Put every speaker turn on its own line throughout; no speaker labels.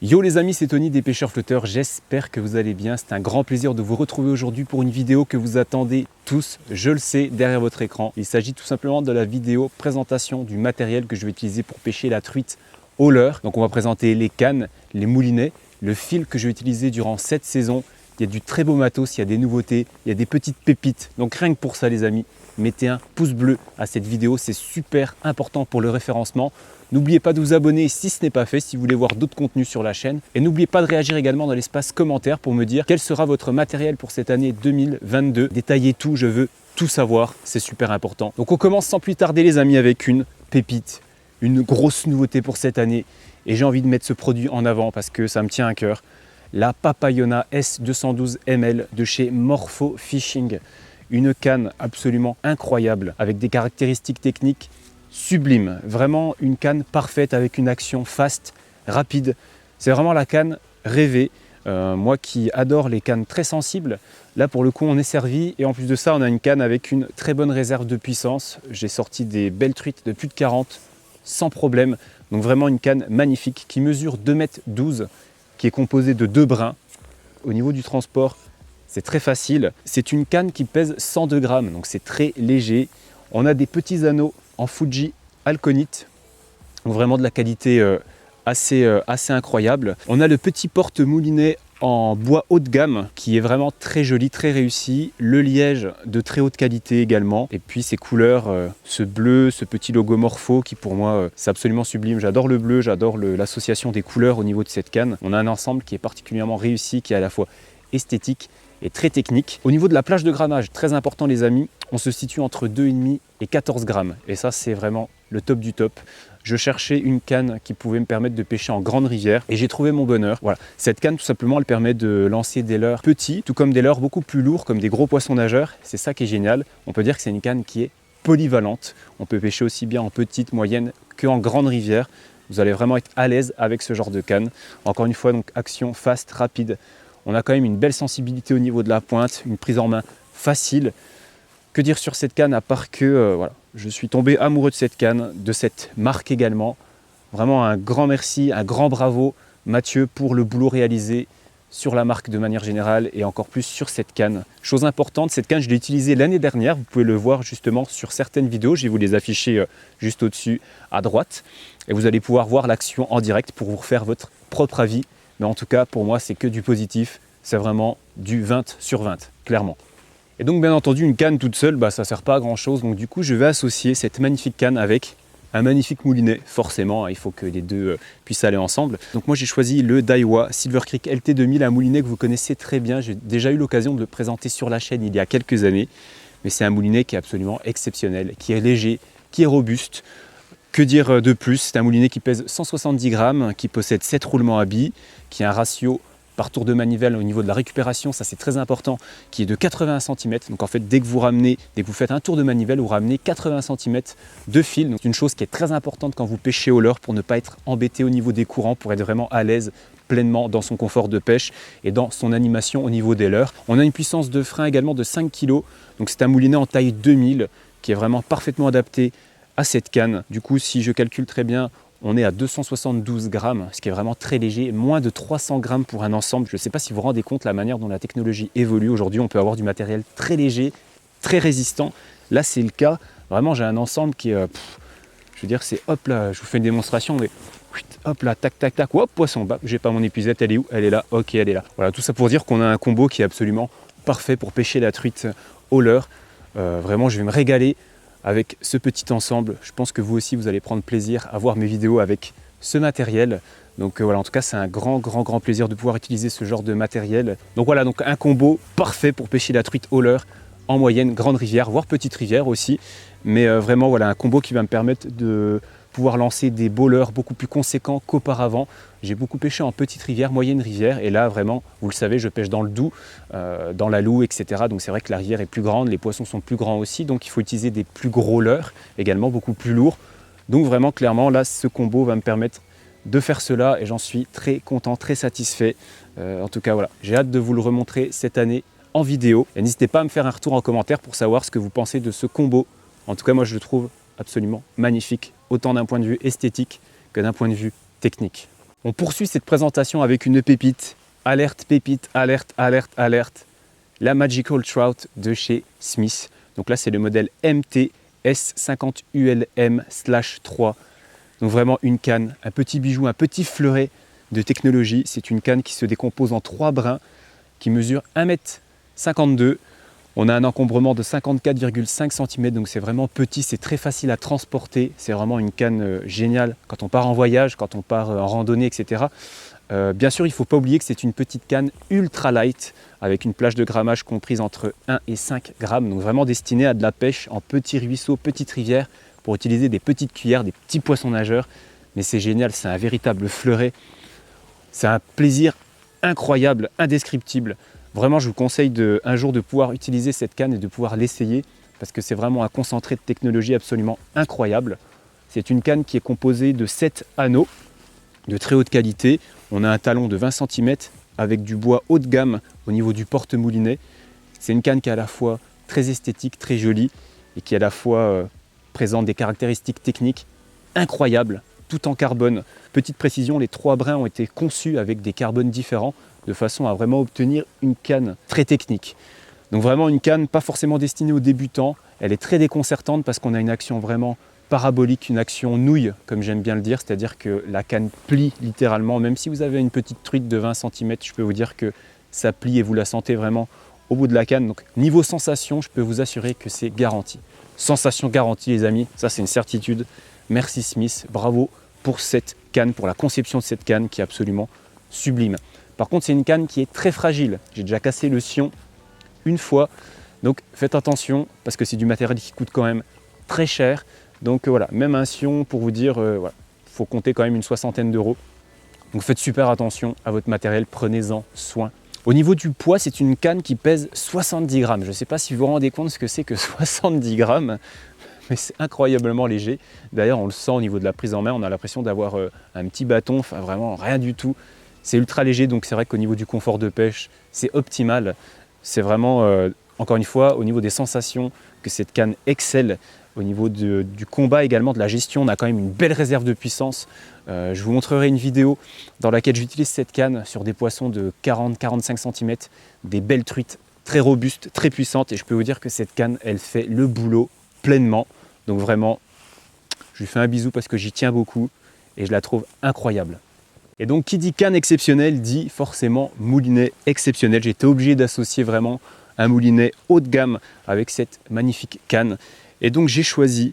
Yo les amis, c'est Tony des pêcheurs flotteurs, j'espère que vous allez bien. C'est un grand plaisir de vous retrouver aujourd'hui pour une vidéo que vous attendez tous, je le sais, derrière votre écran. Il s'agit tout simplement de la vidéo présentation du matériel que je vais utiliser pour pêcher la truite au leurre. Donc on va présenter les cannes, les moulinets, le fil que je vais utiliser durant cette saison. Il y a du très beau matos, il y a des nouveautés, il y a des petites pépites. Donc rien que pour ça les amis, mettez un pouce bleu à cette vidéo, c'est super important pour le référencement. N'oubliez pas de vous abonner si ce n'est pas fait, si vous voulez voir d'autres contenus sur la chaîne. Et n'oubliez pas de réagir également dans l'espace commentaire pour me dire quel sera votre matériel pour cette année 2022. Détaillez tout, je veux tout savoir, c'est super important. Donc on commence sans plus tarder les amis avec une pépite, une grosse nouveauté pour cette année. Et j'ai envie de mettre ce produit en avant parce que ça me tient à cœur. La Papayona S212 ml de chez Morpho Fishing. Une canne absolument incroyable avec des caractéristiques techniques sublime, vraiment une canne parfaite avec une action fast, rapide. C'est vraiment la canne rêvée. Moi qui adore les cannes très sensibles, là pour le coup on est servi et en plus de ça on a une canne avec une très bonne réserve de puissance. J'ai sorti des belles truites de plus de 40 sans problème. Donc vraiment une canne magnifique qui mesure 2,12 m, qui est composée de 2 brins. Au niveau du transport, c'est très facile. C'est une canne qui pèse 102 grammes, donc c'est très léger. On a des petits anneaux en Fuji Alconite, donc vraiment de la qualité assez incroyable. On a le petit porte-moulinet en bois haut de gamme qui est vraiment très joli, très réussi. Le liège de très haute qualité également. Et puis ces couleurs, ce bleu, ce petit logo Morpho qui pour moi c'est absolument sublime. J'adore le bleu, j'adore l'association des couleurs au niveau de cette canne. On a un ensemble qui est particulièrement réussi, qui est à la fois esthétique et très technique. Au niveau de la plage de grammage, très important les amis, on se situe entre 2,5 et 14 grammes. Et ça c'est vraiment le top du top. Je cherchais une canne qui pouvait me permettre de pêcher en grande rivière et j'ai trouvé mon bonheur. Voilà, cette canne tout simplement elle permet de lancer des leurres petits, tout comme des leurres beaucoup plus lourds comme des gros poissons nageurs. C'est ça qui est génial. On peut dire que c'est une canne qui est polyvalente. On peut pêcher aussi bien en petite, moyenne qu'en grande rivière. Vous allez vraiment être à l'aise avec ce genre de canne. Encore une fois donc action fast, rapide. On a quand même une belle sensibilité au niveau de la pointe, une prise en main facile. Que dire sur cette canne à part que voilà, je suis tombé amoureux de cette canne, de cette marque également. Vraiment un grand merci, un grand bravo Mathieu pour le boulot réalisé sur la marque de manière générale et encore plus sur cette canne. Chose importante, cette canne je l'ai utilisée l'année dernière, vous pouvez le voir justement sur certaines vidéos, je vais vous les afficher juste au-dessus à droite et vous allez pouvoir voir l'action en direct pour vous refaire votre propre avis. Mais en tout cas, pour moi, c'est que du positif. C'est vraiment du 20 sur 20, clairement. Et donc, bien entendu, une canne toute seule, ça ne sert pas à grand-chose. Donc, du coup, je vais associer cette magnifique canne avec un magnifique moulinet. Forcément, il faut que les deux puissent aller ensemble. Donc, moi, j'ai choisi le Daiwa Silver Creek LT2000, un moulinet que vous connaissez très bien. J'ai déjà eu l'occasion de le présenter sur la chaîne il y a quelques années. Mais c'est un moulinet qui est absolument exceptionnel, qui est léger, qui est robuste. Que dire de plus? C'est un moulinet qui pèse 170 grammes, qui possède 7 roulements à billes, qui a un ratio par tour de manivelle au niveau de la récupération, ça c'est très important, qui est de 80 cm. Donc en fait, dès que vous faites un tour de manivelle, vous ramenez 80 cm de fil. Donc c'est une chose qui est très importante quand vous pêchez au leurre pour ne pas être embêté au niveau des courants, pour être vraiment à l'aise pleinement dans son confort de pêche et dans son animation au niveau des leurres. On a une puissance de frein également de 5 kg. Donc c'est un moulinet en taille 2000 qui est vraiment parfaitement adapté à cette canne. Du coup, si je calcule très bien, on est à 272 grammes, ce qui est vraiment très léger, moins de 300 grammes pour un ensemble. Je ne sais pas si vous vous rendez compte la manière dont la technologie évolue. Aujourd'hui, on peut avoir du matériel très léger, très résistant. Là, c'est le cas. Vraiment, j'ai un ensemble qui est, je veux dire, c'est hop là, je vous fais une démonstration, mais hop là, tac, tac, tac, hop, poisson, bah, j'ai pas mon épuisette, elle est où? Elle est là, ok, elle est là. Voilà, tout ça pour dire qu'on a un combo qui est absolument parfait pour pêcher la truite au leurre. Vraiment, je vais me régaler avec ce petit ensemble. Je pense que vous aussi, vous allez prendre plaisir à voir mes vidéos avec ce matériel. Donc voilà, en tout cas, c'est un grand plaisir de pouvoir utiliser ce genre de matériel. Donc voilà, donc un combo parfait pour pêcher la truite au leurre en moyenne, grande rivière, voire petite rivière aussi. Mais vraiment, voilà, un combo qui va me permettre de pouvoir lancer des beaux leurres beaucoup plus conséquents qu'auparavant. J'ai beaucoup pêché en petite rivière, moyenne rivière, et là vraiment, vous le savez, je pêche dans le Doubs, dans la Loue, etc. Donc c'est vrai que la rivière est plus grande, les poissons sont plus grands aussi, donc il faut utiliser des plus gros leurres, également beaucoup plus lourds. Donc vraiment, clairement, là, ce combo va me permettre de faire cela, et j'en suis très content, très satisfait. En tout cas, voilà, j'ai hâte de vous le remontrer cette année en vidéo. Et n'hésitez pas à me faire un retour en commentaire pour savoir ce que vous pensez de ce combo. En tout cas, moi, je le trouve absolument magnifique, autant d'un point de vue esthétique que d'un point de vue technique. On poursuit cette présentation avec une pépite. Alerte, pépite, alerte, alerte, alerte. La Magical Trout de chez Smith. Donc là, c'est le modèle MT S50ULM/3. Donc vraiment une canne, un petit bijou, un petit fleuret de technologie. C'est une canne qui se décompose en 3 brins, qui mesure 1,52 m. On a un encombrement de 54,5 cm, donc c'est vraiment petit, c'est très facile à transporter. C'est vraiment une canne géniale quand on part en voyage, quand on part en randonnée, etc. Bien sûr, il ne faut pas oublier que c'est une petite canne ultra light, avec une plage de grammage comprise entre 1 et 5 grammes, donc vraiment destinée à de la pêche en petits ruisseaux, petites rivières, pour utiliser des petites cuillères, des petits poissons nageurs. Mais c'est génial, c'est un véritable fleuret. C'est un plaisir incroyable, indescriptible. Vraiment, je vous conseille un jour de pouvoir utiliser cette canne et de pouvoir l'essayer parce que c'est vraiment un concentré de technologie absolument incroyable. C'est une canne qui est composée de 7 anneaux de très haute qualité. On a un talon de 20 cm avec du bois haut de gamme au niveau du porte-moulinet. C'est une canne qui est à la fois très esthétique, très jolie et qui à la fois présente des caractéristiques techniques incroyables, tout en carbone. Petite précision, les 3 brins ont été conçus avec des carbones différents de façon à vraiment obtenir une canne très technique. Donc vraiment une canne pas forcément destinée aux débutants, elle est très déconcertante parce qu'on a une action vraiment parabolique, une action nouille comme j'aime bien le dire, c'est-à-dire que la canne plie littéralement, même si vous avez une petite truite de 20 cm, je peux vous dire que ça plie et vous la sentez vraiment au bout de la canne. Donc niveau sensation, je peux vous assurer que c'est garanti. Sensation garantie les amis, ça c'est une certitude. Merci Smith, bravo pour cette canne, pour la conception de cette canne qui est absolument sublime. Par contre, c'est une canne qui est très fragile. J'ai déjà cassé le sion une fois. Donc faites attention parce que c'est du matériel qui coûte quand même très cher. Donc voilà, même un sion pour vous dire, voilà, faut compter quand même une 60aine d'euros. Donc faites super attention à votre matériel, prenez-en soin. Au niveau du poids, c'est une canne qui pèse 70 grammes. Je ne sais pas si vous vous rendez compte ce que c'est que 70 grammes, mais c'est incroyablement léger. D'ailleurs, on le sent au niveau de la prise en main, on a l'impression d'avoir un petit bâton, enfin vraiment rien du tout. C'est ultra léger, donc c'est vrai qu'au niveau du confort de pêche, c'est optimal. C'est vraiment, encore une fois, au niveau des sensations, que cette canne excelle. Au niveau du combat également, de la gestion, on a quand même une belle réserve de puissance. Je vous montrerai une vidéo dans laquelle j'utilise cette canne sur des poissons de 40-45 cm, des belles truites très robustes, très puissantes. Et je peux vous dire que cette canne, elle fait le boulot pleinement. Donc vraiment, je lui fais un bisou parce que j'y tiens beaucoup et je la trouve incroyable. Et donc qui dit canne exceptionnelle dit forcément moulinet exceptionnel. J'ai été obligé d'associer vraiment un moulinet haut de gamme avec cette magnifique canne. Et donc j'ai choisi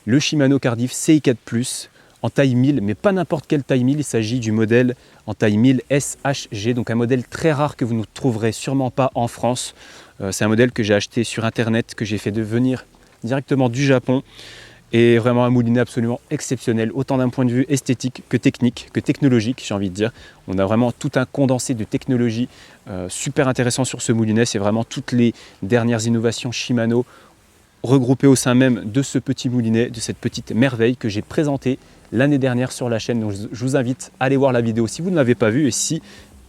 le Shimano Cardiff CI4+, en taille 1000, mais pas n'importe quelle taille 1000, il s'agit du modèle en taille 1000 SHG, donc un modèle très rare que vous ne trouverez sûrement pas en France. C'est un modèle que j'ai acheté sur internet, que j'ai fait venir directement du Japon. Et vraiment un moulinet absolument exceptionnel, autant d'un point de vue esthétique que technique, que technologique, j'ai envie de dire. On a vraiment tout un condensé de technologie super intéressant sur ce moulinet. C'est vraiment toutes les dernières innovations Shimano regroupées au sein même de ce petit moulinet, de cette petite merveille que j'ai présentée l'année dernière sur la chaîne. Donc je vous invite à aller voir la vidéo si vous ne l'avez pas vue et si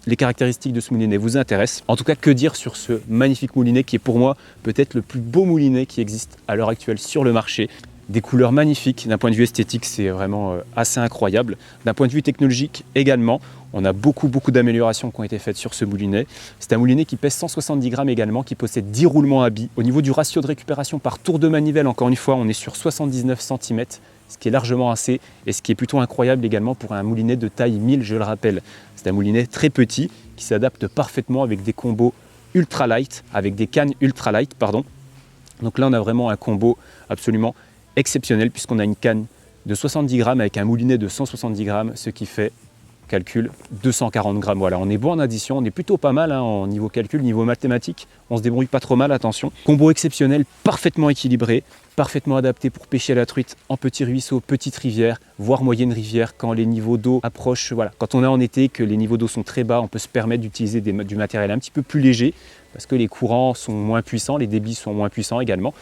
les caractéristiques de ce moulinet vous intéressent. En tout cas, que dire sur ce magnifique moulinet qui est pour moi peut-être le plus beau moulinet qui existe à l'heure actuelle sur le marché. Des couleurs magnifiques, d'un point de vue esthétique, c'est vraiment assez incroyable. D'un point de vue technologique également, on a beaucoup d'améliorations qui ont été faites sur ce moulinet. C'est un moulinet qui pèse 170 grammes également, qui possède 10 roulements à billes. Au niveau du ratio de récupération par tour de manivelle, encore une fois, on est sur 79 cm, ce qui est largement assez et ce qui est plutôt incroyable également pour un moulinet de taille 1000, je le rappelle. C'est un moulinet très petit qui s'adapte parfaitement avec des combos ultra light, avec des cannes ultra light, pardon. Donc là, on a vraiment un combo absolument exceptionnel puisqu'on a une canne de 70 grammes avec un moulinet de 170 grammes, ce qui fait, calcul, 240 grammes. Voilà, on est bon en addition, on est plutôt pas mal en niveau calcul, niveau mathématique, on se débrouille pas trop mal, attention. Combo exceptionnel, parfaitement équilibré, parfaitement adapté pour pêcher à la truite en petits ruisseaux, petites rivières, voire moyennes rivières quand les niveaux d'eau approchent. Voilà, quand on est en été, que les niveaux d'eau sont très bas, on peut se permettre d'utiliser du matériel un petit peu plus léger parce que les courants sont moins puissants, les débits sont moins puissants également.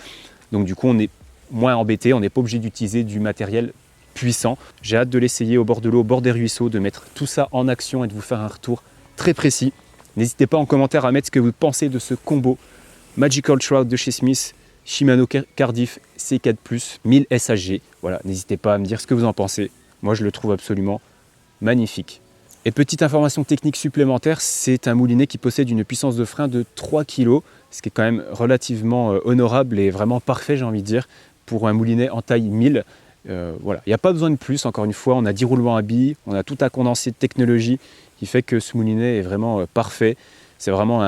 Donc du coup, on est moins embêté, on n'est pas obligé d'utiliser du matériel puissant. J'ai hâte de l'essayer au bord de l'eau, au bord des ruisseaux, de mettre tout ça en action et de vous faire un retour très précis. N'hésitez pas en commentaire à mettre ce que vous pensez de ce combo Magical Trout de chez Smith, Shimano Cardiff C4+, 1000 SHG. Voilà, n'hésitez pas à me dire ce que vous en pensez. Moi, je le trouve absolument magnifique. Et petite information technique supplémentaire, c'est un moulinet qui possède une puissance de frein de 3 kg, ce qui est quand même relativement honorable et vraiment parfait, j'ai envie de dire, pour un moulinet en taille 1000. Voilà, il n'y a pas besoin de plus, encore une fois, on a 10 roulements à billes, on a tout un condensé de technologie qui fait que ce moulinet est vraiment parfait. C'est vraiment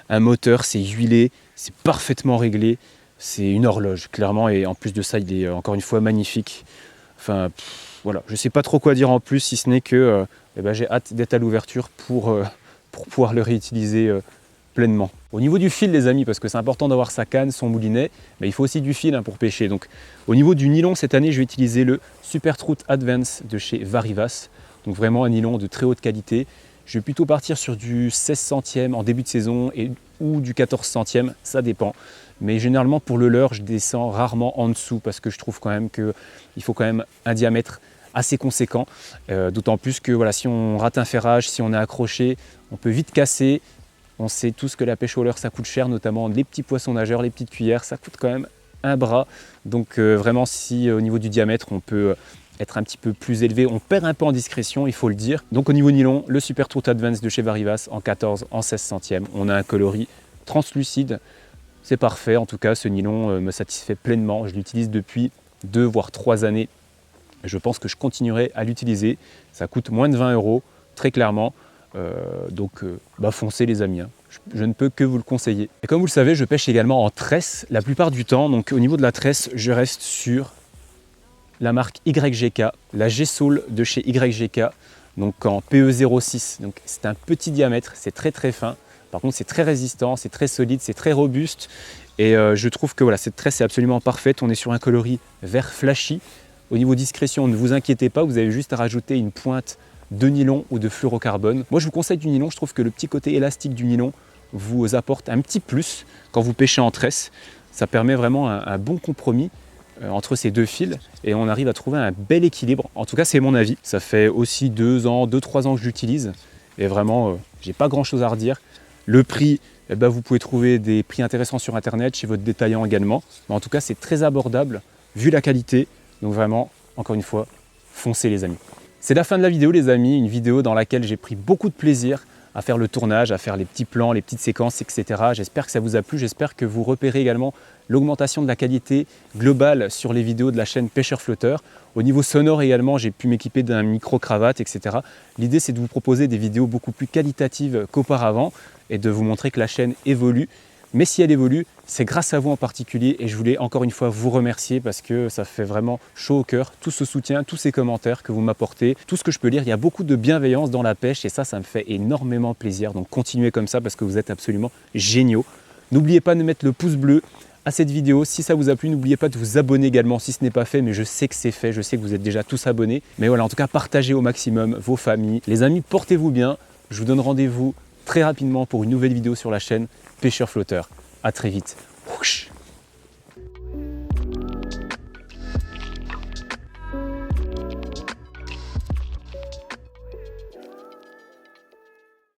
un moteur, c'est huilé, c'est parfaitement réglé, c'est une horloge, clairement, et en plus de ça, il est encore une fois magnifique. Enfin, voilà, je ne sais pas trop quoi dire en plus, si ce n'est que j'ai hâte d'être à l'ouverture pour pouvoir le réutiliser pleinement. Au niveau du fil, les amis, parce que c'est important d'avoir sa canne, son moulinet, mais il faut aussi du fil pour pêcher. Donc, au niveau du nylon, cette année, je vais utiliser le Super Trout Advance de chez Varivas. Donc vraiment un nylon de très haute qualité. Je vais plutôt partir sur du 16 centièmes en début de saison ou du 14 centièmes, ça dépend. Mais généralement pour le leurre, je descends rarement en dessous parce que je trouve quand même qu'il faut quand même un diamètre assez conséquent. D'autant plus que voilà, si on rate un ferrage, si on est accroché, on peut vite casser. On sait tous que la pêche au leurre, ça coûte cher, notamment les petits poissons nageurs, les petites cuillères, ça coûte quand même un bras. Donc vraiment, si au niveau du diamètre, on peut être un petit peu plus élevé, on perd un peu en discrétion, il faut le dire. Donc au niveau nylon, le Super Trout Advance de chez Varivas en 14, en 16 centièmes. On a un coloris translucide, c'est parfait. En tout cas, ce nylon me satisfait pleinement. Je l'utilise depuis 2 voire 3 années. Je pense que je continuerai à l'utiliser. Ça coûte moins de 20 €, très clairement. Donc foncez les amis, hein. Je ne peux que vous le conseiller. Et comme vous le savez, je pêche également en tresse la plupart du temps. Donc au niveau de la tresse, je reste sur la marque YGK, la G-Soul de chez YGK, donc en PE06. Donc c'est un petit diamètre, c'est très très fin. Par contre, c'est très résistant, c'est très solide, c'est très robuste. Et je trouve que voilà, cette tresse est absolument parfaite. On est sur un coloris vert flashy. Au niveau discrétion, ne vous inquiétez pas, vous avez juste à rajouter une pointe de nylon ou de fluorocarbone. Moi, je vous conseille du nylon. Je trouve que le petit côté élastique du nylon vous apporte un petit plus quand vous pêchez en tresse. Ça permet vraiment un bon compromis entre ces deux fils et on arrive à trouver un bel équilibre. En tout cas, c'est mon avis. Ça fait aussi 2-3 ans que je l'utilise et vraiment, j'ai pas grand chose à redire. Le prix, vous pouvez trouver des prix intéressants sur internet, chez votre détaillant également. Mais en tout cas, c'est très abordable vu la qualité. Donc vraiment, encore une fois, foncez les amis. C'est la fin de la vidéo les amis, une vidéo dans laquelle j'ai pris beaucoup de plaisir à faire le tournage, à faire les petits plans, les petites séquences, etc. J'espère que ça vous a plu, j'espère que vous repérez également l'augmentation de la qualité globale sur les vidéos de la chaîne Pêcheur Flotteur. Au niveau sonore également, j'ai pu m'équiper d'un micro-cravate, etc. L'idée c'est de vous proposer des vidéos beaucoup plus qualitatives qu'auparavant et de vous montrer que la chaîne évolue. Mais si elle évolue, c'est grâce à vous en particulier et je voulais encore une fois vous remercier parce que ça fait vraiment chaud au cœur, tout ce soutien, tous ces commentaires que vous m'apportez, tout ce que je peux lire. Il y a beaucoup de bienveillance dans la pêche et ça me fait énormément plaisir. Donc continuez comme ça parce que vous êtes absolument géniaux. N'oubliez pas de mettre le pouce bleu à cette vidéo. Si ça vous a plu, n'oubliez pas de vous abonner également si ce n'est pas fait, mais je sais que c'est fait, je sais que vous êtes déjà tous abonnés. Mais voilà, en tout cas, partagez au maximum vos familles. Les amis, portez-vous bien. Je vous donne rendez-vous très rapidement pour une nouvelle vidéo sur la chaîne Pêcheur Flotteur. À très vite.